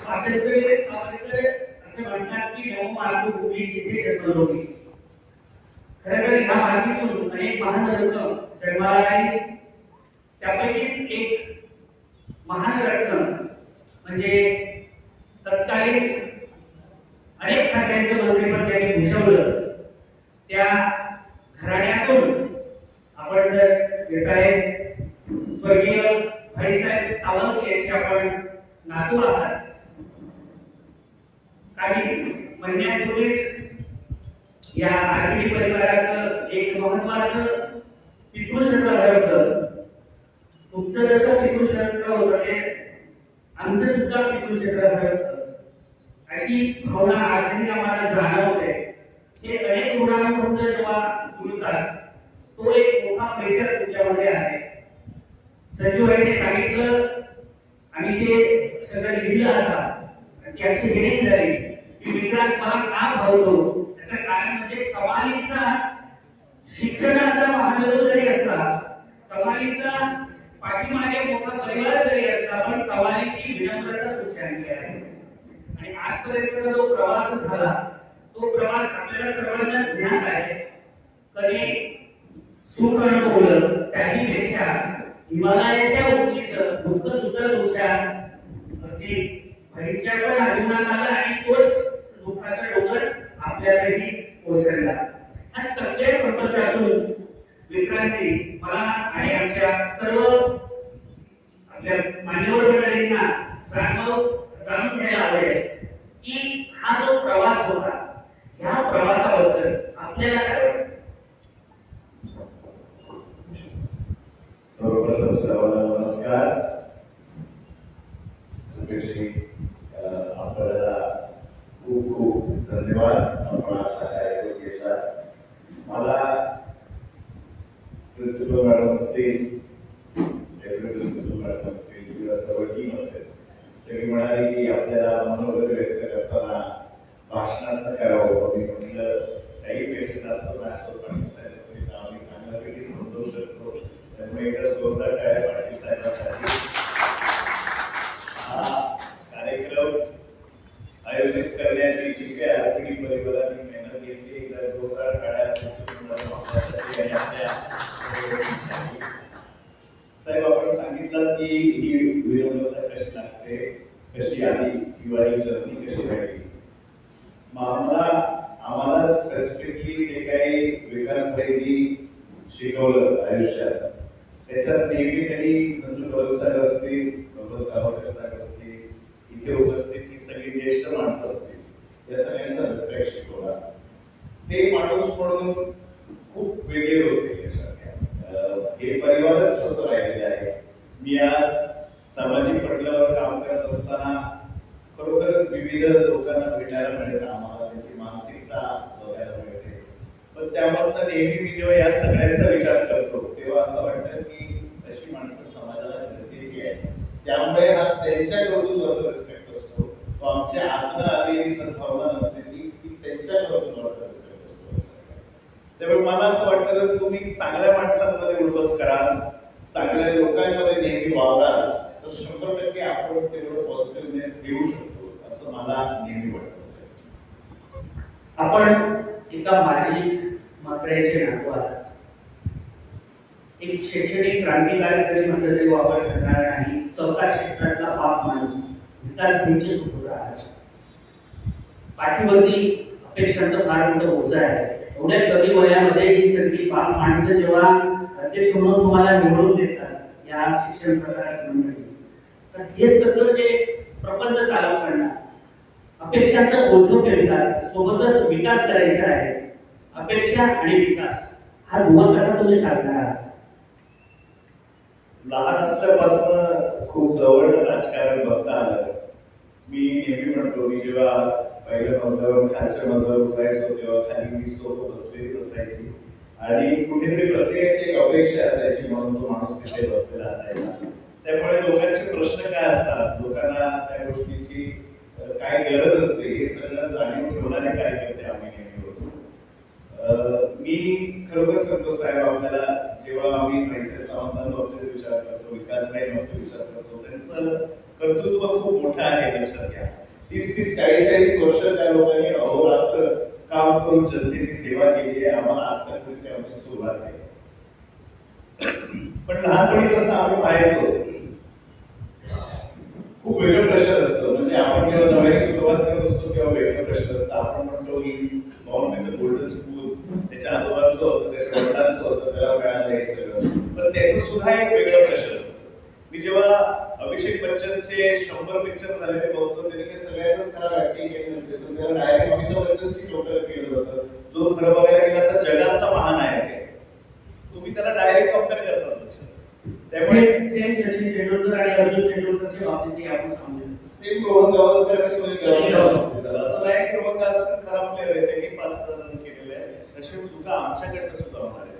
स्वातंत्र्य सावरकर असे म्हणतात की नवमातृभूमी जिथे जन्मभूमी. खरं तर या मातीतून अनेक महान रत्न जन्माला आले. त्यापैकीच एक महान रत्न म्हणजे तत्कालीन अनेक खात्यांचं मंत्रिपद ज्यांनी भूषवलं त्या घराण्यातून आपण जर येत आहे स्वर्गीय भाईसाहेब सावंत यांचे आपण नातू आहात. काही महिन्यांपूर्वीच या आर्किडी परिवाराचं एक महत्वाचं पितृक्षेत्र होतं. तुमचं जसं पितृक्षेत्र होतं ते आमचं सुद्धा पितृक्षेत्र होतं. अशी भावना आजही आम्हाला जाणवते. हे अनेक गुणांबद्ध जेव्हा जुळतात तो एक मोठा प्रेशर तुमच्यामध्ये आहे. संजू भाईने सांगितलं आणि ते सगळं लिहिलं आता त्याची हेडिंग झाली की मित्रात मला का भावतो. त्याचं कारण म्हणजे कमालीचा शिक्षणाचा महानगरी जरी असला, कमालीचा पाठीमागे मोठा परिवार जरी असला, पण कमालीची विनम्रता तुमच्याकडे आहे. आणि आजपर्यंत जो प्रवास झाला तो प्रवास आपल्याला सर्वांना ज्ञात आहे. कधी सुख अनुभवलं त्याहीपेक्षा हिमालयाच्या उंचीचं दुःख सुद्धा तुमच्या अगदी भरीच्या पण आयुष्यात आला आणि तोच दुःखाचा डोंगर आपल्यालाही कोसळला. हा सगळ्या प्रपंचातून मित्रांची मला आणि आमच्या सर्व आपल्या मान्यवर मंडळींना जाणून घ्यायला आवडेल की हा जो प्रवास होता ह्या प्रवासाबद्दल आपल्याला काय वाटतं. सर्वप्रथम सर्वांना नमस्कार. आपल्याला खूप खूप धन्यवाद. आपण अशा कार्यक्रम घेतला. मला प्रिन्सिपल मॅडम असतील, डेप्युटी प्रिन्सिपल मॅडम असतील किंवा सर्व टीम असेल, सगळी म्हणाली की आपल्याला मनोगत व्यक्त करताना भाषणात करावं. मी म्हटलं काही पेक्षा जास्त भाषण पाटील साहेब असतील तर आम्ही चांगल्यापैकी समजवू शकतो. त्यामुळे एकदा जोरदार टाळ्या पाटील साहेबांसाठी. हा कार्यक्रम आयोजित करण्याची जी काही आर्किडी परिवाराने मेहनत घेतली, एकदा जोरदार टाळ्या साहेब. आपण सांगितलं की ही विनम्रता कशी लागते, कशी आली किंवा ही जर्नी कशी राहिली. आम्हाला स्पेसिफिकली जे काही विकास भाईंनी शिकवलं आयुष्यात त्याच्यात नेहमी त्यांनी संजू बरोबर साहेब असतील, बरोबर सावरकर साहेब असतील, इथे उपस्थित ही सगळी ज्येष्ठ माणसं असतील, या सगळ्यांचा रिस्पेक्ट शिकवला. ते माणूस म्हणून खूप वेगळे होते. हे परिवारच असं राहिलेले आहे. मी आज सामाजिक पटलावर काम करत असताना खरोखरच विविध लोकांना भेटायला मिळतं. आम्हाला त्यांची मानसिकता बघायला मिळते. पण त्यामधनं नेहमी मी जेव्हा या सगळ्यांचा विचार करतो तेव्हा असं वाटतं की अशी माणसं समाजाला गरजेची आहे. त्यामुळे हा त्यांच्याकडून जो रिस्पेक्ट असतो तो आमच्या आतनं आलेली सद्भावना नसते ती त्यांच्याकडून रिस्पेक्ट असतो. त्यामुळे मला असं वाटतं जर तुम्ही चांगल्या माणसांमध्ये उडबस कराल, चांगल्या लोकांमध्ये नेहमी वावराल तर 100% आपण तेवढं पॉझिटिव्हनेस देऊ शकतो असं मला नेहमी वाटतं. आपण एका माजी मंत्र्याचे नातू आहात. एक शैक्षणिक क्रांतिकारक जरी म्हटलं तरी वापर करणार नाही. सहकार क्षेत्रातला बाप माणूस, विकास भाईंचे सुपुत्र आहात. पाठीवरती अपेक्षांचं फार मोठं ओझं आहे. एवढ्या कमी वयामध्ये ही सगळी बाप माणसं जेव्हा अध्यक्ष म्हणून तुम्हाला निवडून देतात या शिक्षण प्रसारक मंडळी, तर हे सगळं जे प्रपंच चालवताना अपेक्षांचं ओझं पेलतात. सोबतच विकास करायचा आहे. अपेक्षा आणि विकास हा दुवा कसा तुम्ही साधणार आहात. लहान असल्यापासून खूप जवळ राजकारण बघता आलं. मी नेहमी म्हणतो मी जेव्हा पहिल्या मजल्यावर खालच्या मजल्यावर उतरायचो तेव्हा खाली 20 लोक बसलेली असायची आणि कुठेतरी प्रत्येकाची एक अपेक्षा असायची म्हणून तो माणूस तिथे बसलेला असायचा. त्यामुळे लोकांचे प्रश्न काय असतात, लोकांना त्या गोष्टीची काय गरज असते हे सगळं जाणीव ठेवणारे कार्यकर्ते आम्ही नेहमी होतो. मी खरोखर सांगतो साहेब, आपल्याला जेव्हा आम्ही पैसे सावंतांबाबतीत विचार करतो, विकास भाईंबाबतीत विचार करतो, त्यांचं कर्तृत्व खूप मोठं आहे लक्षात घ्या. 30-40 वर्ष त्या लोकांनी अहोरात्र काम करून जनतेची सेवा केली आहे. आम्हाला आतापर्यंत आमची सुरुवात आहे. पण लहानपणी कसं आम्ही पाहायचो खूप वेगळं प्रेशर असतं. म्हणजे आपण जेव्हा नव्याने सुरुवात करत असतो तेव्हा वेगळं प्रेशर असतं. आपण म्हणतो की born in the golden school, त्याच्या आजोबांचं होतं, त्याच्या वडिलांचं होतं, त्याला मिळालं हे सगळं. पण त्याचं सुद्धा एक वेगळं प्रेशर असतं. मी जेव्हा अभिषेक बच्चनचे 100 पिक्चर झालेले बघतो, त्याने काही सगळ्यातच खराब ऍक्टिंग केली नसते. तर त्याला डायरेक्ट अमिताभ बच्चनशी डोक्याला केलं होतं, जो खरं बघायला गेला तर जगातला महानायक आहे. तुम्ही त्याला डायरेक्ट कम्पेअर करतात. त्यामुळे सेम सचिन तेंडुलकर आणि अर्जुन तेंडुलकरच्या बाबतीत आपण सांगू शकतो. सेम रोहन गावस्कर आणि सुनील गावस्कर. असं नाही की रोहन गावस्कर खराब प्लेअर आहे, त्यांनी 5 रन केलेले आहे. तसे चुका आमच्याकडनं सुद्धा होणार आहेत.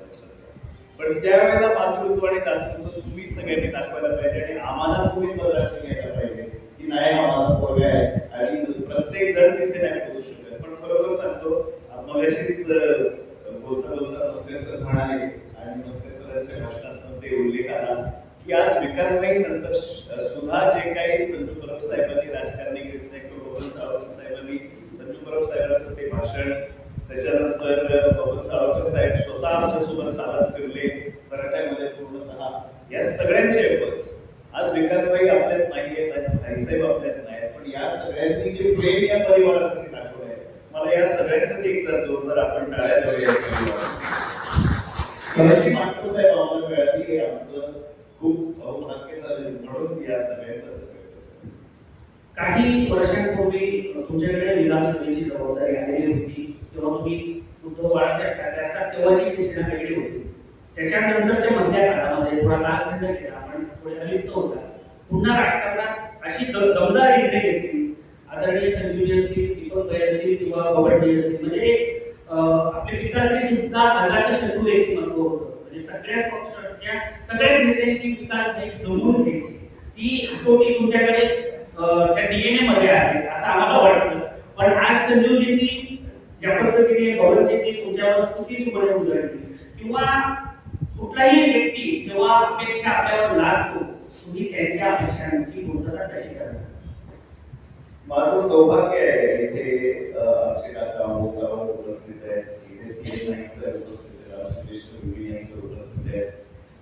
पण त्यावेळेला मातृत्व आणि दातृत्व तुम्ही सगळ्यांनी दाखवायला पाहिजे आणि आम्हाला तुम्ही बदलाशी घ्यायला पाहिजे की नाही आम्हाला पोरगा आहे आणि प्रत्येक जण तिथे नाही पोहोचू शकत. पण खरोखर सांगतो, मगाशीच बोलता बोलता मस्के सर म्हणाले आणि मस्के सरांच्या भाषणातून ते उल्लेख आला की आज विकासभाई नंतर सुद्धा जे काही संजू परब साहेबांनी राजकारणी बबन सावरकर साहेबांनी संजू परब साहेबांचं ते भाषण, त्याच्यानंतर बबन सावरकर साहेब स्वतः आमच्यासोबत चालत फिरले चराट्यामध्ये पूर्णतः, या सगळ्यांचे एफर्ट्स आज विकासभाई आपल्यात नाही आहेत, भाईसाहेब आपल्यात नाही आहेत, पण या सगळ्यांनी जे प्रेम या परिवारासाठी दाखवलं आहे, मला या सगळ्यांसाठी एक जर जोरदार आपण टाळ्या द्याव्या. माणसं साहेब आम्हाला मिळाली हे आमचं खूप सौभाग्य झालं म्हणून या सगळ्यांचं रिस्पेक्ट. काही वर्षांपूर्वी तुमच्याकडे विधानसभेची जबाबदारी आलेली होती तेव्हा तुम्ही उद्धव बाळासाहेब ठाकरे आता तेव्हाची शिवसेना वेगळी होती. त्याच्यानंतरच्या मधल्या काळामध्ये थोडा कालखंड गेला, आपण थोडे अलिप्त होता. पुन्हा राजकारणात अशी दमदार एंट्री घेतली. आदरणीय संजीवजी असतील, दीपक भाई असतील किंवा बबनजी असतील, म्हणजे आपले विकासजी सुद्धा अजात शत्रू व्यक्तिमत्व होतं. म्हणजे सगळ्याच पक्षाच्या सगळ्याच नेत्यांची विकासभाई जमवून घ्यायची ती हातोटी तुमच्याकडे त्या डीएनए मध्ये आहे असं आम्हाला वाटतं. पण आज संजीवजींनी ज्या पद्धतीने बबनजींनी तुमच्यावर स्तुती सुमन उजळली किंवा कुठलाही व्यक्ती जेव्हा अपेक्षा आपल्यावर लादतो तुम्ही त्यांच्या अपेक्षांची पूर्तता कशी करता? माझं सौभाग्य आहे इथे आमचे काका मोसावर उपस्थित आहेत, इथे सीएम नाईक सर उपस्थित आहेत, आमचे ज्येष्ठ योगी नाईक सर उपस्थित आहेत,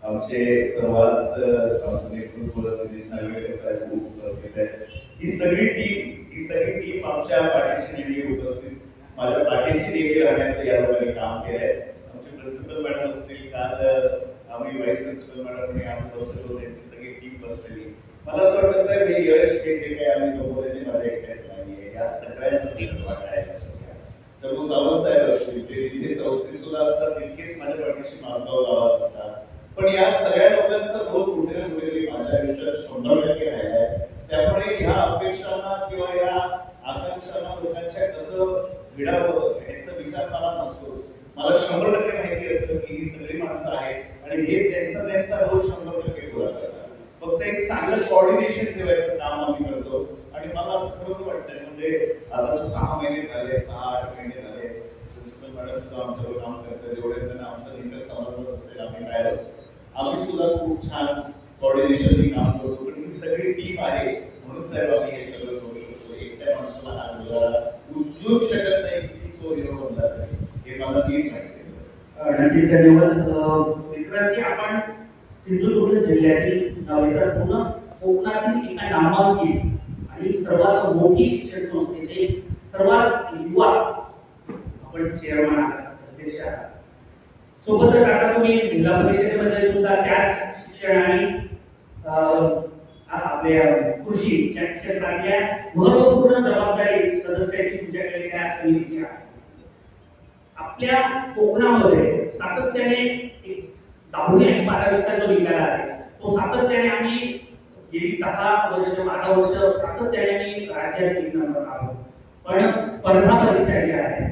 आमचे सर्वात आमचं नेतृत्व निलेश नागवेकर साहेब उपस्थित आहेत. ही सगळी टीम आमच्या पाठीशी नेहमी उपस्थित, माझ्या पाठीशी नेहमी राहण्याचं या लोकांनी काम केलंय. आमचे प्रिन्सिपल मॅडम असतील, काल आम्ही व्हाईस प्रिन्सिपल मॅडम आणि आम्ही बसलो, त्यांची सगळी टीम बसलेली. मला असं वाटतं साहेब हे यश हे जे काही आम्ही बघवले माझ्या एकट्याच नाहीये, या सगळ्यांचं वाटायला जगू सावंत साहेब असतील, ते तिथे संस्कृती सुद्धा असतात, तितकेच माझ्या पाठीशी मानगाव गावात असतात. पण या सगळ्या लोकांचा रोल कुठे ना कुठेतरी माझ्या आयुष्यात 100% राहिला आहे. त्यामुळे ह्या अपेक्षांना किंवा या आकांक्षांना लोकांच्या कसं भिडावं याचा विचार मला नसतोच. मला 100% माहिती असतं की ही सगळी माणसं आहेत आणि हे त्यांचा रोल 100% पुरा करतात. फक्त एक चांगलं कोऑर्डिनेशन ठेवायचं काम आम्ही करतो आणि मला असं खरोखर वाटतंय, म्हणजे आता तर 6 महिने झाले, 6-8 महिने झाले, प्रिन्सिपल मॅडम सुद्धा आमच्यावर काम करतात. जेवढे जण आमचं नेचर समजत असेल आम्ही काय आम्ही सुद्धा खूप छान कोऑर्डिनेशननी काम करतो. पण ही सगळी टीम आहे म्हणून साहेब आम्ही हे सगळं करू शकतो. एकट्या माणसाला हात जोडायला उचलूच शकत नाही की तो हिरो बनला हे मला नीट माहिती आहे सर. नक्कीच धन्यवाद. मित्रांची आपण सिंधुदुर्ग जिल्ह्यातील पूर्ण कोकणातील एका नामांकित आणि सर्वात मोठी शिक्षण संस्थेचे सर्वात युवा आपण चेअरमन आहात, अध्यक्ष आहात. सोबतच आता तुम्ही जिल्हा परिषदेमध्ये सुद्धा त्याच शिक्षण आणि आपल्या कृषी या क्षेत्रातल्या महत्वपूर्ण जबाबदारी सदस्याची तुमच्याकडे त्या समितीची आहे. आपल्या कोकणामध्ये सातत्याने एक 10वी आणि 12वीचा जो निकाल आहे तो सातत्याने आम्ही गेली 10 वर्ष 12 वर्ष सातत्याने आम्ही राज्यात 1 नंबर आहोत. पण स्पर्धा परीक्षा जी आहे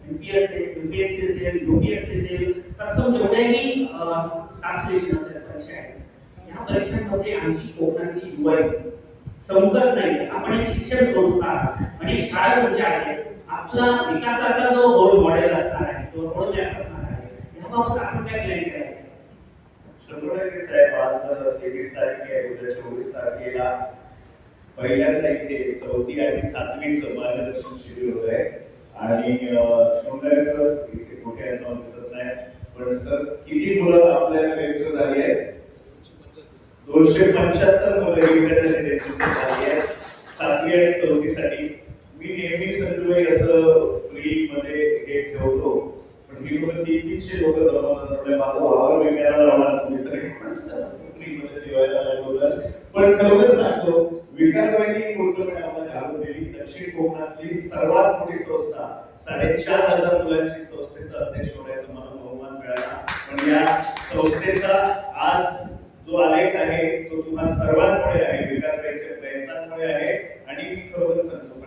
UPSC असेल, UPSC असेल, तत्सम जेवढ्याही स्टाफ सिलेक्शन असेल परीक्षा आहे, या परीक्षांमध्ये आमची कोकणातली युवा चमकत नाही. आपण एक शिक्षण संस्था आणि शाळा तुमच्या आहे, आपला विकासाचा जो रोल मॉडेल असणार आहे, तो रोड मॅप असणार आहे, याबाबत आपण काय प्लॅन करायचं? 100% साहेब आज 23 तारीख आहे, उद्या 24 तारखेला पहिल्यांदा इथे 4थी आणि 7वीचं मार्गदर्शन शिबिर होत आहे आणि शृंगारे सर इथे मोठे नाव दिसत नाही, पण सर किती मुलं आपल्याला रेजिस्टर झाली आहेत? 275 मुलं त्यासाठी रेजिस्टर झाली आहेत 7वी आणि 4थी साठी. मी नेहमी संजूबाई असं फ्री मध्ये हे ठेवतो, पण ही लोक 300 लोक जमवतात, माझा वावर विकायला लावणार, तुम्ही सगळे फ्री मध्ये ठेवायला लागलं. पण खरोखर सांगतो, विकासबाईंनी पूर्णपणे आम्हाला घालून दिली. दक्षिण कोकणातली सर्वात मोठी संस्था, 4,500 मुलांची संस्थेचा अध्यक्ष होण्याचा मला बहुमान मिळाला. पण या संस्थेचा आज जो आलेख आहे तो तुम्हा सर्वांमुळे आहे, विकासबाईंच्या प्रयत्नांमुळे आहे. आणि मी खरोखर सांगतो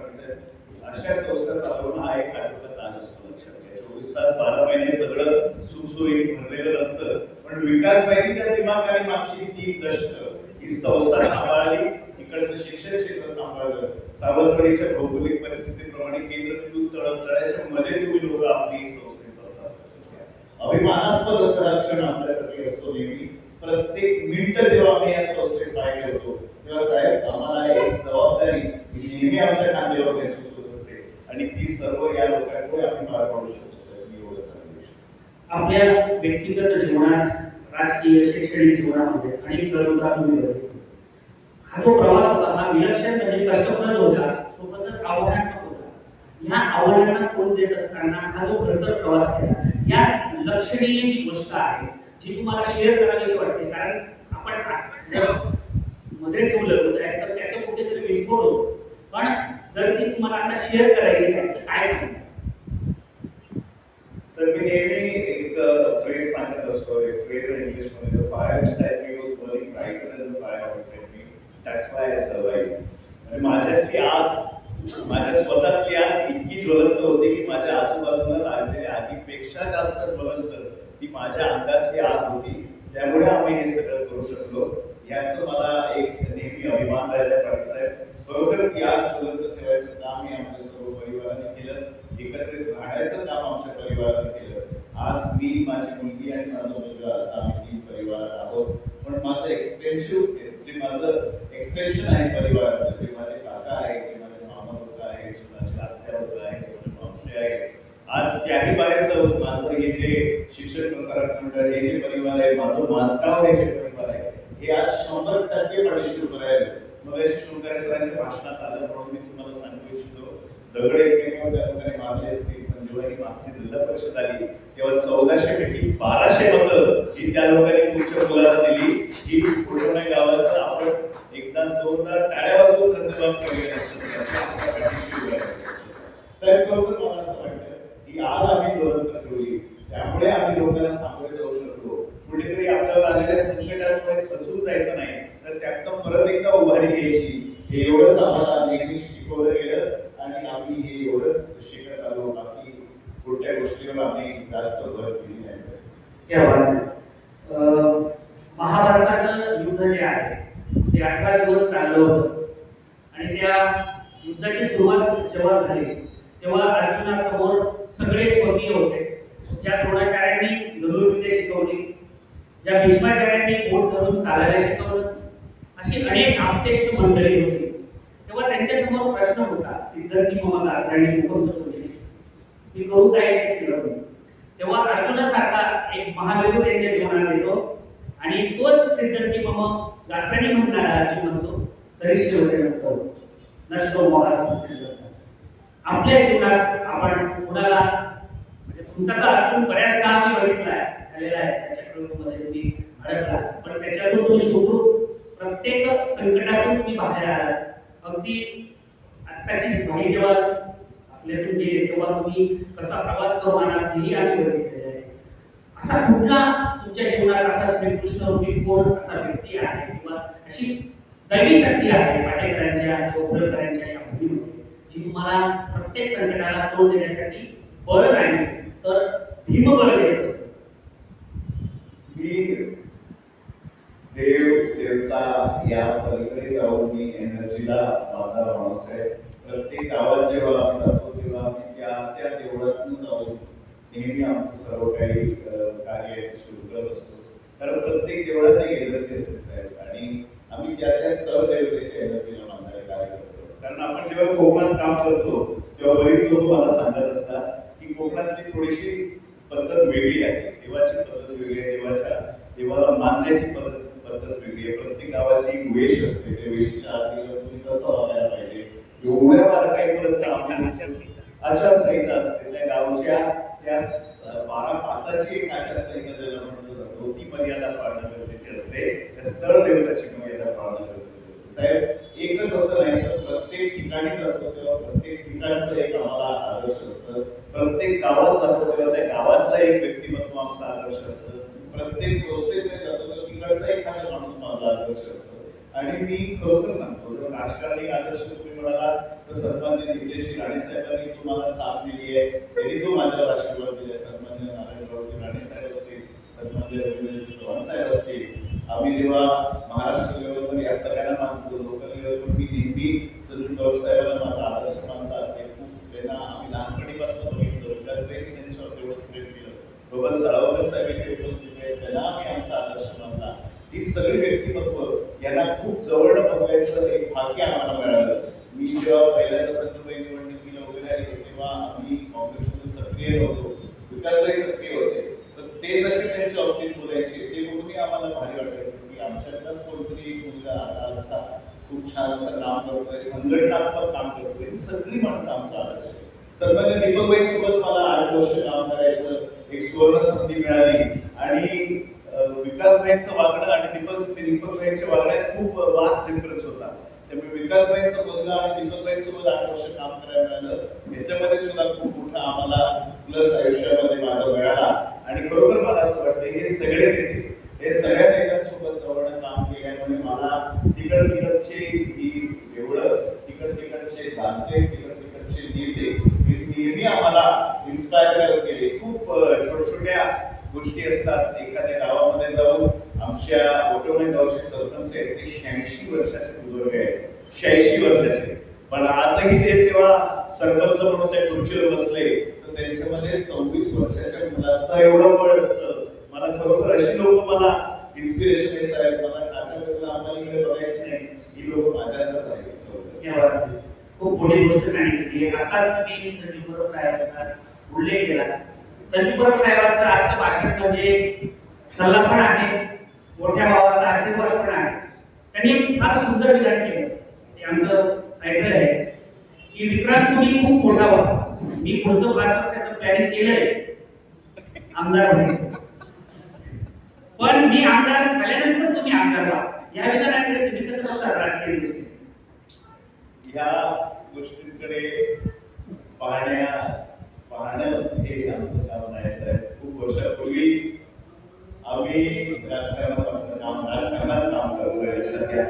अशा संस्था चालवणं हा एक आठवडा ताज असतो. लक्षात घ्या, 24 तास 12 महिने सगळं सुखसोयी भरलेलं नसतं, पण विकासबाईंच्या दिमागाने मागची 3 दशकं ही संस्था सांभाळली, इकडचं शिक्षण क्षेत्र सांभाळलं. सावंतवाडीच्या भौगोलिक परिस्थितीप्रमाणे केंद्रबिंदू तळाच्या मध्ये तुम्ही लोक आपली संस्थेत असतात. अभिमानास्पद असं हा क्षण आपल्यासाठी असतो नेहमी. प्रत्येक मिनिट जेव्हा आम्ही या संस्थेत पाय ठेवतो तेव्हा साहेब आम्हाला एक जबाबदारी नेहमी आमच्या खांद्यावर महसूस होत असते आणि ती सर्व या लोकांमुळे आम्ही पार पाडू शकतो. सर मी एवढं सांगू शकतो. आपल्या व्यक्तिगत जीवनात, राजकीय शैक्षणिक जीवनामध्ये अनेक चढउतार तुम्ही हा जो प्रवास होता हा विलक्षण म्हणजे कष्टप्रद होता, सोबतच आव्हानात्मक होता. ह्या आव्हानांना तोंड देत असताना हा जो खरतर प्रवास केला, या लक्षणीय जी गोष्ट आहे जी तुम्हाला शेअर करावीशी वाटते, कारण आपण मध्ये ठेवलं होतं तर त्याचं कुठेतरी विस्फोट होतो, पण जर ती तुम्हाला आता शेअर करायची आहे तर काय सांगता? सर मी नेहमी एक फ्रेज सांगत असतो, एक फ्रेज इंग्लिश मध्ये, fire inside me was burning brighter than the fire outside me, that's why I survive. म्हणजे माझ्यातली आग, माझ्या स्वतःतली आग इतकी ज्वलंत होती की माझ्या आजूबाजूला लागलेल्या आगीपेक्षा जास्त ज्वलंत ती माझ्या अंगातली आग होती. त्यामुळे आम्ही हे सगळं करू शकलो, याचं मला एक नेहमी अभिमान राहिला. पाटील साहेब बरोबर ती आग ज्वलंत ठेवायचं काम मी आमच्या सर्व परिवाराने केलं, एकत्रित राहण्याचं काम आमच्या परिवाराने केलं. आज मी, माझी मुलगी आणि माझा मुलगा असं आम्ही 3 परिवार आहोत. पण माझं एक्सटेन्शन आहे परिवाराचं, जे माझे काका आहे, जे माझे मामा होत आहे, जे माझे आत्या होत आहे, जे माझे मावशी आहे, आज त्याही बाहेर जाऊन माझं हे जे शिक्षण प्रसारक मंडळ, हे जे परिवार आहे, माझं माझगाव हे जे परिवार आहे, हे आज 100% पाठीशी उभं राहिलं. मग अशी शृंगारे सरांच्या भाषणात आलं म्हणून मी तुम्हाला सांगू इच्छितो, दगड एकमेकांवर त्या लोकांनी मारले असतील, पण जेव्हा ही मागची जिल्हा परिषद आली तेव्हा 1400 पैकी 1200 मतं ही त्या लोकांनी तुमच्या मुलाला दिली. ही पुणे गावाचं आपण एकदा जोरदार टाळ्या वाजवून धन्यवाद केलेला साहेब. बरोबर मला असं वाटतं की आज आम्ही ज्वलंत ठेवली, त्यामुळे आम्ही लोकांना सामोरे जाऊ शकतो. कुठेतरी आपल्याला आलेल्या संकटांमुळे खचून जायचं नाही, तर त्यातनं परत एकदा उभारी घ्यायची, हे एवढंच आम्हाला नेहमी शिकवलं गेलं आणि आम्ही हे एवढंच शिकत आलो. बाकी कोणत्या गोष्टीवर आम्ही जास्त भर दिली नाही. महाभारताचं युद्ध जे आहे ते 18 दिवस चाललं होतं आणि त्या युद्धाची सुरुवात जेव्हा झाली तेव्हा अर्जुनासमोर सगळे स्वकीय होते. ज्या द्रोणाचार्यांनी धनुर्विद्या शिकवली, ज्या भीष्माचार्यांनी बोट धरून चालायला शिकवलं, अशी अनेक आप्तेष्ट मंडळी होती. तेव्हा त्यांच्यासमोर प्रश्न होता, सिद्धार्थी मम गात्राणी मुखम चतुर्षी, मी करू काय ते शिकवलं. तेव्हा अर्जुनासारखा एक महावीर त्यांच्या जीवनात येतो आणि तोच सिद्धार्थी मम गात्राणी म्हणणारा अर्जुन म्हणतो, करिष्ये वचनं करो नष्टो मोहास. आपल्या जीवनात आपण कुणाला, म्हणजे तुमचा तर अर्जुन बऱ्याच काळ मी बघितलाय झालेला आहे, त्याच्या मध्ये तुम्ही अडकला, पण त्याच्यातून तुम्ही सुखरूप प्रत्येक संकटातून तुम्ही बाहेर आलात. अगदी आत्ताची भाई जेव्हा आपल्यातून गेले तेव्हा तुम्ही कसा प्रवास करून आलात हेही आम्ही बघितलेलं आहे. असा कुठला तुमच्या जीवनात असा श्रीकृष्ण रूपी कोण असा व्यक्ती आहे किंवा अशी दैवी शक्ती आहे पाटेकरांच्या, डोंगरकरांच्या या भूमीमध्ये, जी तुम्हाला प्रत्येक संकटाला तोंड देण्यासाठी बळ नाही तर भीमबळ देत असतं? मी देव देवता या पलीकडे जाऊन मी एनर्जीला मानणारा माणूस आहे. प्रत्येक गावात जेव्हा आम्ही जातो तेव्हा आम्ही त्या देवळातून जाऊन नेहमी आमचं सर्व काही कार्य सुरू करत असतो. कारण प्रत्येक देवळात एक एनर्जी असते साहेब, आणि आम्ही त्या स्थळ देवतेच्या एनर्जीला मानणारे कार्य कोकणात काम करतो तेव्हा बरीच लोक मला सांगत असतात की कोकणातली थोडीशी पद्धत वेगळी आहे, देवाची पद्धत वेगळी आहे, देवाला मानण्याची पद्धत वेगळी आहे. प्रत्येक गावाची एक वेश असते, त्या वेशीच्या आरतीला तुम्ही कसं वागायला पाहिजे, एवढ्या बारकाईपर्यंत आचारसंहिता असते. त्या गावच्या त्या 12-5ची एक आचारसंहिता ज्याला म्हटलं जातं ती मर्यादा पाळणं गरजेची असते. त्या स्थळ देवताची मर्यादा पाळणं गरजेची असते. साहेब, एकच असं नाही तर प्रत्येक ठिकाणी जातो तेव्हा प्रत्येक ठिकाणचं एक आम्हाला आदर्श असतं. प्रत्येक गावात जातो तेव्हा त्या गावातलं एक व्यक्तिमत्व आमचं आदर्श असतं. प्रत्येक संस्थेकडे जातो तेव्हा तिकडचा एखादा माणूस माझा आदर्श असतो. आणि मी खरोखर सांगतो, जर राजकारणी आदर्श तुम्ही म्हणाला तर सन्माननीय नितेश राणे साहेबांनी तुम्हाला साथ दिली आहे, त्यांनी जो माझ्यावर आशीर्वाद दिले, सन्माननीय नारायणराव राणे साहेब असतील, सन्माननीय रवींद्र चव्हाण साहेब असतील. आम्ही जेव्हा महाराष्ट्र लेवलवर या सगळ्यांना मानतो, लोकल लेवलवर मी नेहमी संजू पवार साहेबांना माझा आदर्श मानतात. ते खूप त्यांना आम्ही लहानपणीपासून बघितलं, विकासबाई त्यांच्यावर तेवढंच प्रेम केलं. बाबा साळवकर साहेब इथे उपस्थित आहेत, त्यांना आम्ही आमचा आदर्श मानला. ही सगळी व्यक्तिमत्व यांना खूप जवळ बघायचं एक भाग्य आम्हाला मिळालं. मी जेव्हा पहिल्यांदा संतबाई निवडणुकीला वगैरे आले तेव्हा आम्ही काँग्रेसमध्ये सक्रिय नव्हतो, विकासबाई सक्रिय होते. तर ते जसे त्यांच्या बाबतीत बोलायचे ते बघूनही आम्हाला भारी वाटायचं की आमच्यातलाच कोणतरी एक मुलगा आता असा खूप छान असं काम करतोय, संघटनात्मक काम करतोय. ही सगळी माणसं आमचा आदर्श आहे. सन्मान्य दीपकबाईंसोबत मला 8 वर्ष काम करायचं एक सुवर्ण संधी मिळाली. आणि विकासबाईंचं वागणं आणि दीपकबाईंच्या वागण्यात खूप वास्ट डिफरन्स होता. त्यामुळे विकासबाईंचं बोलणं आणि दीपकबाईंसोबत 8 वर्ष काम करायला मिळालं याच्यामध्ये सुद्धा खूप मोठा आम्हाला प्लस आयुष्यामध्ये माझा मिळाला. आणि खरोखर मला असं वाटतं हे सगळे नेते, हे सगळ्या नेत्यांसोबत जवळनं काम केल्यामुळे मला तिकडचे एवढं तिकडचे जाणते, तिकडचे नेते हे नेहमी आम्हाला इन्स्पायर केले. खूप छोट्या गोष्टी असतात. एखाद्या गावामध्ये जाऊन आमच्या ओटोणे गावचे सरपंच आहेत, ते 86 वर्षाचे बुजुर्ग आहेत, 86 वर्षाचे. पण आजही ते तेव्हा सरपंच म्हणून त्या खुर्चीवर बसले तर त्यांच्यामध्ये 26 वर्षाच्या मुलाचं एवढं बळ असतं. मला खरोखर अशी लोक मला इन्स्पिरेशन आहे साहेब. मला नाटकातलं आम्हाला इकडे बघायची नाही, ही लोक माझ्यातच आहेत. खूप मोठी गोष्ट सांगितली. आताच मी संजू परब साहेबांचा उल्लेख केला. संजू परब साहेबांचं आजचं भाषण म्हणजे सल्ला पण आहे, मोठ्या भावाचा आशीर्वाद पण आहे. त्यांनी फार सुंदर विधान केलं, ते आमचं ऐकलं आहे की विक्रांत तुम्ही खूप मोठा व्हा, मी पुढचं 5 वर्षाचं प्लॅनिंग केलंय आमदार व्हायचं, पण मी आमदार झाल्यानंतर तुम्ही आमदार व्हा. या विधानाकडे तुम्ही कसं बघता राजकीय गोष्टी? या गोष्टींकडे पाहणं हे आमचं काम नाही साहेब. खूप वर्षापूर्वी आम्ही राजकारणात काम करतोय, लक्षात घ्या.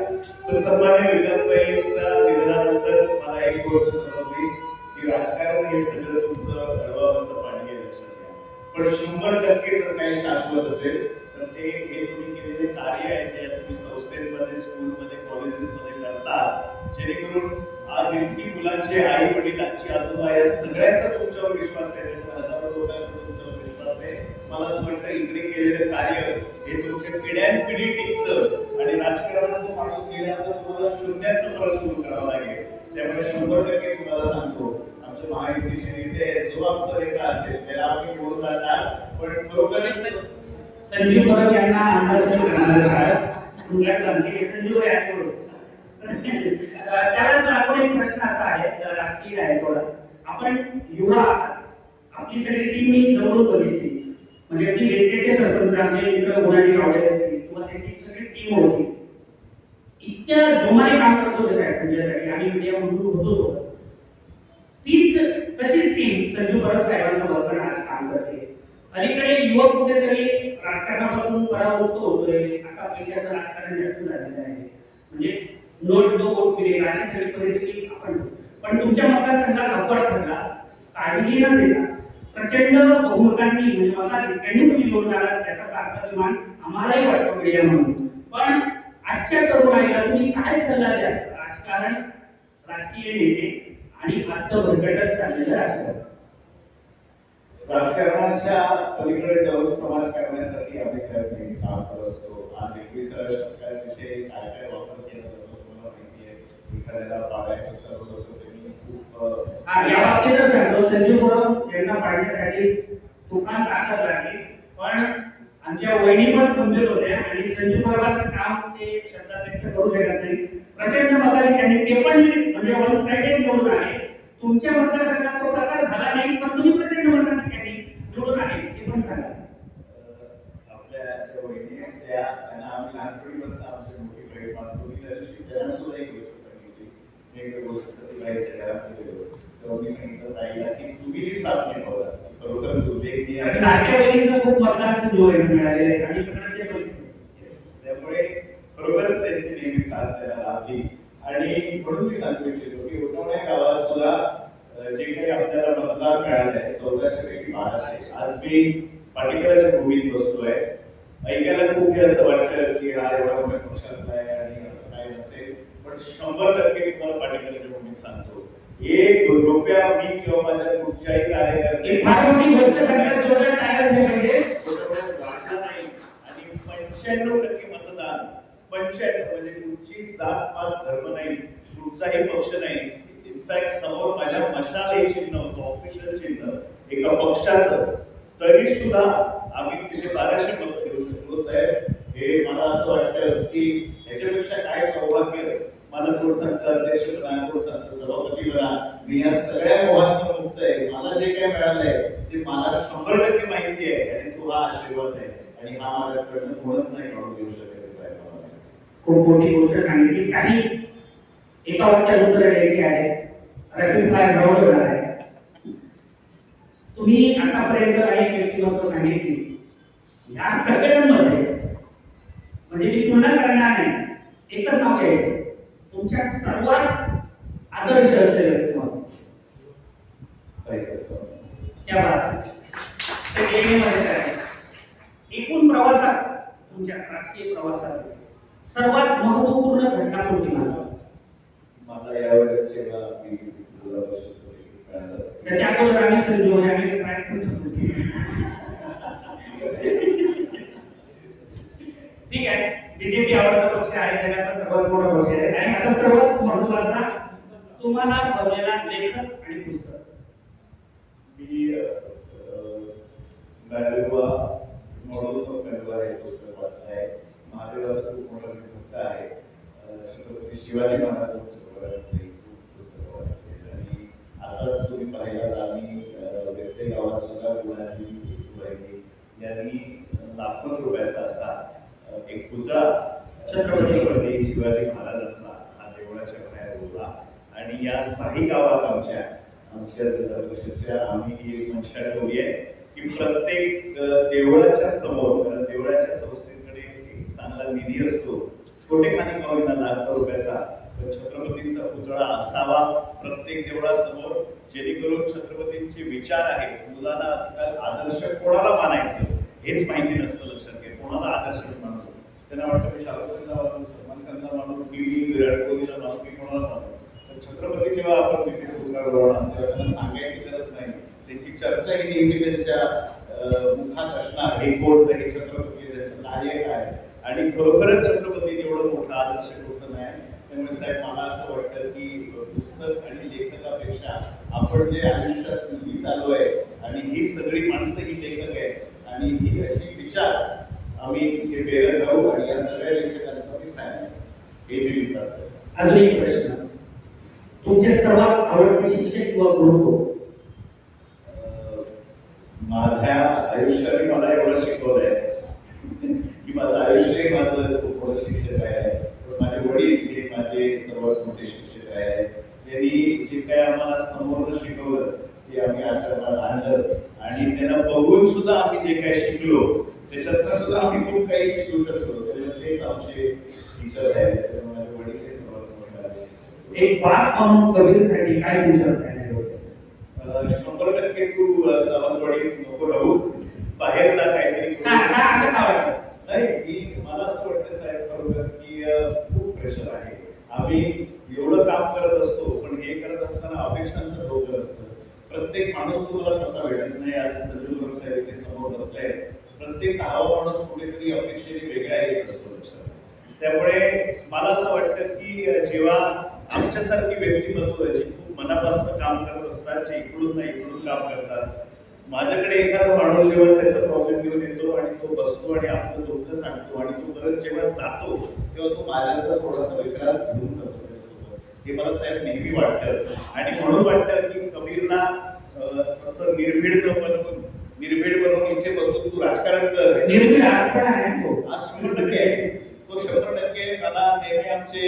पण सन्मान्य विकासबाईंच्या निधनानंतर मला एक गोष्ट समजली की राजकारण हे सगळं तुमचं अडवाचं पाणी आहे, लक्षात घ्या. पण 100% जर काही शाश्वत असेल तर ते हे तुम्ही केलेले कार्य आहे जे तुम्ही संस्थेमध्ये, स्कूलमध्ये, कॉलेजेसमध्ये करता, जेणेकरून आज इतकी मुलांचे आई वडील, आजी आजोबा या सगळ्यांचा तुमच्यावर विश्वास आहे, हजारो लोकांचा तुमच्यावर विश्वास आहे. मला असं वाटतं इकडे केलेलं कार्य हे तुमच्या पिढ्यानपिढी टिकतं. आणि राजकारणात तो माणूस गेल्यानंतर तुम्हाला शून्यातनं परत सुरू करावं लागेल. त्यामुळे 100% तुम्हाला सांगतो आमचे महायुतीचे नेते जो आमचा नेता असेल त्याला आम्ही निवडून आणणार. पण खरोखरच संजीव परब यांना आमदार करणार संजीव याकडून त्यावेळेस आपण एक प्रश्न असा आहे राजकीय आहे थोडा. आपण युवा आपली सगळी टीम मी जवळून बघितली, म्हणजे ती वेगवेगळे सरपंच आमचे मित्र गुणाजी गावडे असतील किंवा त्यांची सगळी टीम होती, इतक्या जोमाने काम करत होते साहेब तुमच्यासाठी. आम्ही मीडिया म्हणून होतोच होतो. तीच तशीच टीम संजू परब साहेबांसोबत पण आज काम करते. अलीकडे युवक कुठेतरी राजकारणापासून परावृत्त होतोय. आता पैशाचं राजकारण जास्त झालेलं आहे, म्हणजे नोट नो वोट मिळेल अशी सगळी परिस्थिती आपण. पण तुमच्या मतदारसंघात अपवाद ठरला, काळजी न देता प्रचंड बहुमतांनी म्हणजे मताधिक्यांनी तुम्ही निवडून आला, त्याचा सार्थ अभिमान आम्हालाही वाटतो मीडिया म्हणून. पण आजच्या तरुणाईला तुम्ही काय सल्ला द्याल? राजकारण, राजकीय नेते आणि आजचं भरकटत चाललेलं राजकारण. राजकारणाच्या पलीकडे जाऊन समाज करण्यासाठी आम्ही साहेब काम करत असतो. आज 21व्या शतकात तिथे काय काय वापर केला जातो तुम्हाला माहिती आहे. एखाद्याला पाडायचं ठरवलं होतं त्यांनी खूप या बाबतीतच सांगतो, संजीव गुरव यांना पाडण्यासाठी तुफान ताकद लागली, पण आमच्या वहिनी पण गंभीर होत्या आणि संजीव गुरवाचं काम ते शब्दात व्यक्त करू शकत नाही. प्रचंड मताने त्यांनी ते पण म्हणजे वन साइडेड निवडून आले. तुमच्या मतदारसंघात तो प्रकार झाला नाही, पण तुम्ही प्रचंड मताने त्यांनी निवडून आले, ते पण सांगा. आपल्या वहिनी त्यांना आम्ही लहानपणीपासून आमची मोठी प्रेम मानतो. मी त्या दिवशी त्यांना सुद्धा एक गोष्ट सांगितली. मी एक गोष्ट सतीबाईच्या घरात गेलो तेव्हा मी सांगितलं ताईला की तुम्ही जी साथ निभावला खरोखर उल्लेख ती आणि नाट्यवैलीचं खूप मतदारसंघ मिळालेले आहे आणि सगळ्यांचे त्यामुळे खरोखरच त्यांची नेहमी साथ त्याला लाभली. आणि म्हणून मी सांगू इच्छितो की उठवण्या गावात सुद्धा जे काही आपल्याला मतदार मिळाले आहे 1400 पैकी 1200. आज मी पाटीकराच्या भूमीत बसतोय. ऐकायला खूप असं वाटतं की हा एवढा मोठ्या पक्षातला आहे आणि असं काय नसेल, पण 100% तुम्हाला पाटीकराच्या भूमीत सांगतो, एक रुपया मी किंवा माझ्या कुठच्याही कार्यकर्ते फार मोठी गोष्ट सांगायला जोरात तयार नाही पाहिजे वाढला नाही. आणि 95% मतदान 95 म्हणजे कुठची जात पात धर्म नाही, कुठचाही पक्ष नाही. इनफॅक्ट समोर माझ्या मशाल हे चिन्ह होतं, ऑफिशियल चिन्ह एका पक्षाचं, तरी सुद्धा आम्ही तिथे 1200 मतं घेऊ शकलो. साहेब, हे मला असं वाटतं की ह्याच्यापेक्षा काय सौभाग्य मला कोण सांगतं, अध्यक्ष बना, कोण सांगतं सभापती बना. मी या सगळ्या मोहातून मुक्त आहे. मला जे काय मिळालंय ते मला 100% माहिती आहे आणि तो हा आशीर्वाद आहे आणि हा माझ्याकडनं कोणच नाही काढून देऊ शकत. साहेब, खूप मोठी गोष्ट सांगितली. काही एका वाक्यात उत्तर द्यायची आहे. रॅपिड फायर राऊंड होणार आहे. तुम्ही आतापर्यंत अनेक व्यक्तिमत्व सांगितली, या सगळ्यांमध्ये म्हणजे मी तुलना करणार नाही, एकच नाव घ्यायचं, तुमच्या सर्वात आदर्श असलेलं व्यक्तिमत्व त्या बाबतीत एकूण प्रवासात, तुमच्या राजकीय प्रवासात सर्वात महत्वपूर्ण घटना कोणती मानता? मला यावेळेस जेव्हा त्याच्या अगोदर आम्ही संजू आम्ही ठीक आहे. बीजेपी आवडता पक्ष आहे, जगाचा सर्वात मोठा पक्ष आहे आणि आता सर्वात महत्वाचा तुम्हाला बनलेला लेखक आणि पुस्तक. मी गाडीवा मॉडेल्स ऑफ मेंबर हे पुस्तक वाचलं आहे. महादेवाचा खूप मोठा भक्त आहे. छत्रपती शिवाजी महाराजांचं पुस्तक वाचले आणि आताच तुम्ही पाहिलं आम्ही व्यक्ती गावात सुद्धा गुणाजी यांनी लाखो रुपयाचा असा एक पुतळा छत्रपती शिवाजी महाराजांचा हा देवळाच्या बाहेर उभा. आणि या 6 गावात आमच्या जिल्हा परिषदेच्या आम्ही एक मंशा ठेवली आहे की प्रत्येक देवळाच्या समोर, कारण देवळाच्या संस्थेकडे एक चांगला निधी असतो, छोटेखानी का होईना लाखो रुपयाचा, तर छत्रपतींचा पुतळा असावा प्रत्येक देवळासमोर, जेणेकरून छत्रपतींचे विचार आहेत. मुलांना आजकाल आदर्श कोणाला मानायचं हेच माहिती नसतं. लक्षात घ्या, कोणाला आदर्श मानतो. त्यांना वाटतं मी शाहरुख खानला मानतो, सलमान खानला मानतो, मी विराट कोहलीला मानतो, मी कोणाला मानतो. तर छत्रपती जेव्हा आपण तिथे पुतळा उभारणार तेव्हा त्यांना सांगायची गरज नाही. त्यांची चर्चा ही नेहमी त्यांच्या मुखात असणार, हे कोण, हे छत्रपती, त्यांचं कार्य काय आणि खरोखरच छत्रपती एवढं मोठं आदर्श कोणचं नाही. त्यामुळे साहेब मला असं वाटतं की पुस्तक आणि लेखकापेक्षा आपण जे आयुष्यात लिहित आलो आहे आणि ही सगळी माणसं ही लेखक आहेत आणि ही अशी विचार आम्ही हे प्रेरक राहू आणि या सगळ्या लेखकांचा मी फॅन आहे. हे मी विचारतो. अजून एक प्रश्न, तुमचे सर्वात आवडते शिक्षक किंवा गुरु? माझ्या आयुष्याने मला एवढं शिकवलंय की माझं आयुष्य माझं खूप मोठं शिक्षक आहे. माझे वडील हे माझे सर्वात मोठे शिक्षक आहेत. त्यांनी जे काय आम्हाला समोर शिकवलं ते आम्ही आचरणात आणलं आणि त्यांना बघून सुद्धा आम्ही जे काही शिकलो त्याच्यातनं सुद्धा आम्ही खूप काही शिकू शकतो. तेच आमचे टीचर आहेत. त्यामुळे माझे वडील हे सर्वात मोठे शिक्षक. एक बाप म्हणून कबीरसाठी काय विचार आहे? 100% तू सावंतवाडीत नको राहू, बाहेर जा काहीतरी करू. असं का वाटतं? नाही, मी मला असं वाटतं साहेब खरोखर की खूप प्रेशर आहे. आम्ही एवढं काम करत असतो पण हे करत असताना अपेक्षांचं डोकं असतं. प्रत्येक माणूस तुम्हाला कसा भेटत नाही. आज संजू गुरव साहेब इथे समोर बसले. प्रत्येक गावा माणूस कुठेतरी अपेक्षेने वेगळा येत असतो लक्षात. त्यामुळे मला असं वाटतं की जेव्हा आमच्यासारखी व्यक्तिमत्व जी खूप मनापासून काम करत असतात, जे इकडून नाही इकडून काम करतात. माझ्याकडे एखादा माणूस जेव्हा त्याचा प्रॉब्लेम घेऊन येतो आणि तो बसतो आणि आपलं दुःख सांगतो आणि तो परत जेव्हा जातो तेव्हा तो माझ्याकडे थोडासा विचारात घेऊन जातो त्याच्यासोबत. हे मला साहेब नेहमी वाटतं आणि म्हणून वाटतं की कबीरला असं निर्भीड बनवून इथे बसून तू राजकारण कर. आज 100% आहे तो, 100% मला नेहमी आमचे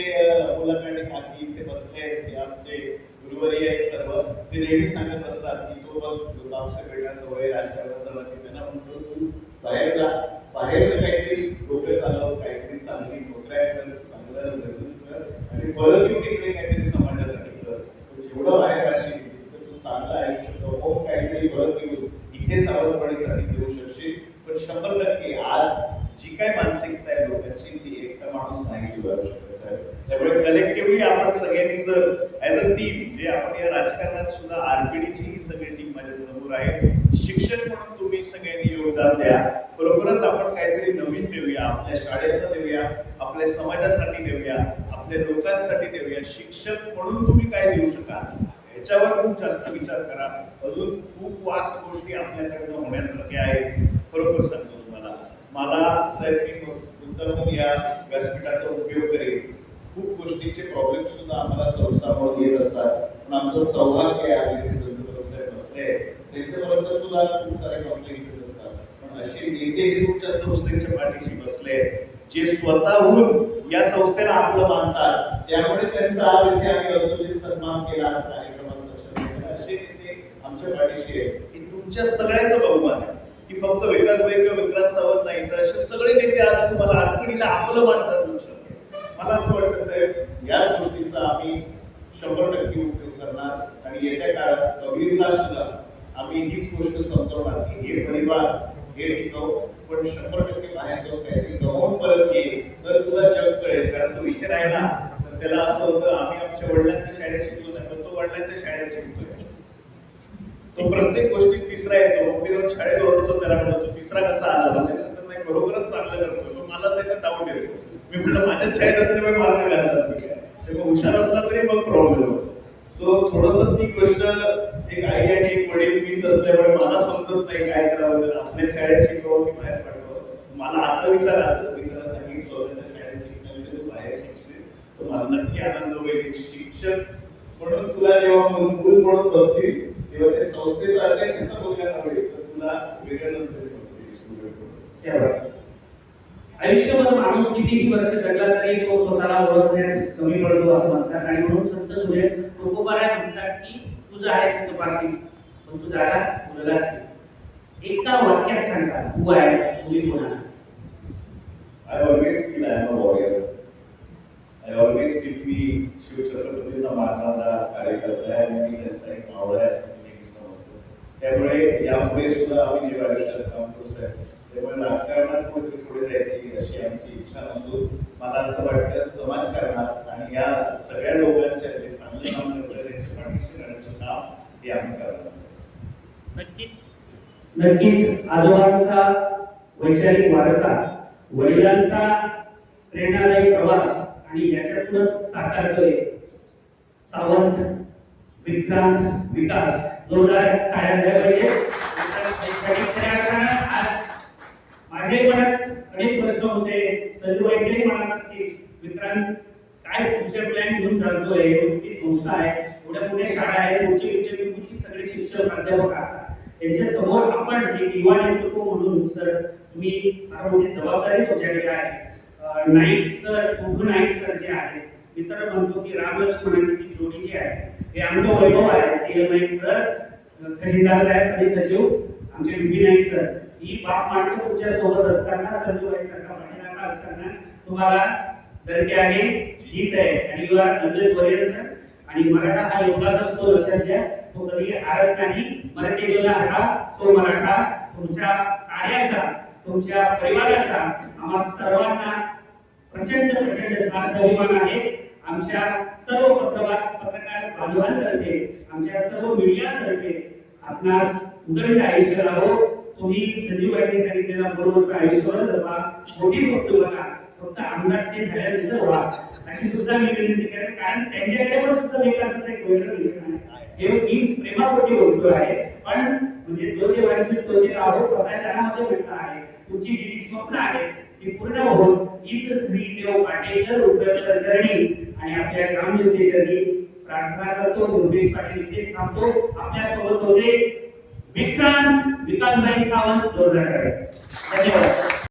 मुलाखती काकी इथे बसले ते आमचे गुरुवारी आहेत सर्व, ते नेहमी सांगत असतात की तो बघ आपसे बेटा सवय राजकारणात झाला की त्यांना म्हणतो तू बाहेर जा, बाहेर काहीतरी डोकं चालव, काहीतरी चांगली नोकऱ्या कर, चांगलं बिझनेस कर आणि परत येऊन इकडे काहीतरी समाजासाठी कर. जेवढं बाहेर असेल तर तू चांगलं आयुष्य कमवून काहीतरी परत येऊन इथे सावधपणीसाठी देऊ शकशील. पण 100% आज जी काय मानसिकता आहे लोकांची ती एकटा माणूस नाही सुधारू शकत साहेब. त्यामुळे कलेक्टिव्हली आपण सगळ्यांनी जर ॲज अ टीम, जे आपण या राजकारणात सुद्धा आरपीडीची ही सगळी टीम माझ्या समोर आहे, शिक्षक म्हणून तुम्ही सगळ्यांनी योगदान द्या. बरोबरच आपण काहीतरी नवीन देऊया, आपल्या शाळेतनं देऊया, आपल्या समाजासाठी देऊया, आपल्या लोकांसाठी देऊया. शिक्षक म्हणून तुम्ही काय देऊ शकाल ह्याच्यावर खूप जास्त विचार करा. अजून खूप वास्ट गोष्टी आपल्याकडनं होण्यासारख्या आहेत. खरोखर सांगतो तुम्हाला, मला साहेब मी गुंतवणूक या व्यासपीठाचा उपयोग करेल. खूप गोष्टींचे प्रॉब्लेम सुद्धा आम्हाला संस्थांवर येत असतात, पण आमचं सौभाग्य आहे आज इथे संत साहेब बसले, त्यांच्यापर्यंत सुद्धा खूप सारे कॉम्प्लेक्स येत असतात. पण असे नेते तुमच्या संस्थेच्या पाठीशी बसले जे स्वतःहून या संस्थेला आपलं मानतात, त्यामुळे त्यांचा आज इथे आम्ही अर्धोचित सन्मान केला आज कार्यक्रमात लक्षात घेतलं. असे नेते आमच्या पाठीशी आहे की तुमच्या सगळ्यांचं बहुमान आहे की फक्त विकास भाई किंवा विक्रांत सावंत नाही तर असे सगळे नेते आज तुम्हाला आरपीडीला आपलं मानतात. लक्षात मला असं वाटतं साहेब याच गोष्टीचा आम्ही 100% उपयोग करणार आणि येत्या काळात कबीरला सुद्धा आम्ही हीच गोष्ट समजवणार की हे परिवार हे टिकव, पण 100% बाहेर जाऊन काहीतरी गमावून परत ये तर तुला जग कळेल. कारण तो इथे राहिला तर त्याला असं होतं आम्ही आमच्या वडिलांच्या शाळेत शिकलो नाही, पण तो वडिलांच्या शाळेत शिकतोय. तो प्रत्येक गोष्टीत तिसरा येतो. मग ते शाळेत ओरडतो त्याला म्हणतो तिसरा कसा आला, म्हणजे सांगतात नाही खरोखरच चांगलं करतोय. मग मला त्याचा डाऊट येतो. मी म्हटलं माझ्याच शाळेत असल्यामुळे मार्क घालतात मी काय, मग हुशार असला तरी मग प्रॉब्लेम होतो. सो थोडंसं ती गोष्ट एक आई आणि एक वडील मीच असल्यामुळे मला समजत नाही काय करावं, तर आपल्या शाळेत शिकवावं की बाहेर पाठवावं. मला असा विचार आला, मी त्याला सांगितलं स्वतःच्या शाळेत शिकण्यापेक्षा तू बाहेर शिकशील तर मला नक्की आनंद होईल. शिक्षक म्हणून तुला जेव्हा मूल म्हणून बघतील तेव्हा ते संस्थेचा अध्यक्षाचा मुलगा नव्हे तर तुला वेगळं नंतर आयुष्यभर माणूस कितीही वर्ष जगला तरी तो स्वतःला ओळखण्यात कमी पडतो असं म्हणतात. आणि म्हणून संत सुरे तुकोबाराय म्हणतात की तुझं आहे तुझं पासी पण तू जागा उरलास. एका वाक्यात सांगा तू आहे तुम्ही कोण आहात. I always feel I am a warrior. I always feel मी शिवछत्रपतींना मानणारा कार्यकर्ता आहे आणि मी त्यांचा एक मावळा आहे असं मी नेहमी समजतो. त्यामुळे यापुढे सुद्धा आम्ही जेव्हा आयुष्यात काम करू साहेब त्यामुळे राजकारणात कुठे पुढे जायची अशी आमची इच्छा नसून मला असं वाटतं समाजकारणात आणि या सगळ्या लोकांच्या जे चांगले काम करतात त्यांच्या पाठीशी राहण्याचं काम हे आम्ही करणार. नक्कीच आजोबांचा वैचारिक वारसा, वडिलांचा प्रेरणादायी प्रवास आणि याच्यातूनच साकारतोय सावंत विक्रांत विकास. जोरदार टाळ्या झाल्या पाहिजे. आज माझ्याही मनात अनेक प्रश्न होते, संजूबाईच्याही मनात असतील, विक्रांत काय तुमचे प्लॅन घेऊन चालतोय, मोठी संस्था आहे, एवढ्या मोठ्या शाळा आहे, पुढचे विद्यार्थी सगळे शिक्षक प्राध्यापक आहात, त्यांच्या समोर आपण एक युवा नेतृत्व म्हणून सर तुम्ही फार मोठी जबाबदारी तुमच्याकडे आहे. नाईक सर, उभू नाईक सर जे आहेत, मी तर म्हणतो की रामलक्ष्मणाची ती जोडी जी आहे हे आमचं वैभव आहे. सीएम नाईक सर, खजिनदार साहेब आणि सचिव आमचे बीबी नाईक सर, ही बाप माणसं तुमच्या सोबत असताना, संजूबाई सारखा पाठीराखा असताना तुम्हाला धरते आहे, जीत आहे आणि you are Nandan warrior sir. आणि मराठा हा योगाच असतो, लक्षात घ्या, तो कधी हारत नाही. मराठी जोला हरा सो मराठा. तुमच्या कार्याचा, तुमच्या परिवाराचा आम्हा सर्वांना प्रचंड प्रचंड साथ अभिमान आहे. आमच्या सर्व पत्रकार बांधवांतर्फे, आमच्या सर्व मीडियातर्फे आपणास उदंड आयुष्य राहो. तुम्ही संजीवबाईंनी सांगितलेला बरोबर आयुष्यावर जपा, मोठी गोष्ट बघा, फक्त आमदार ते झाल्यानंतर व्हा अशी सुद्धा मी विनंती करेन, कारण त्यांच्याकडे पण सुद्धा विकासाचा एक वेगळं विजन आहे. हे मी प्रेमापोटी बोलतो आहे, पण म्हणजे जो जे वंचित तो जे राहो प्रसारणामध्ये म्हटलं आहे, तुमची जी स्वप्न आहे ती पूर्ण होऊन हीच श्री देव पाटील उपयोगाच्या चरणी आणि आपल्या ग्रामजनतेच्या चरणी प्रार्थना करतो. रुपेश पाटील इथेच थांबतो. आपल्या सोबत होते विक्रांत विकासभाई सावंत जोरदार. धन्यवाद.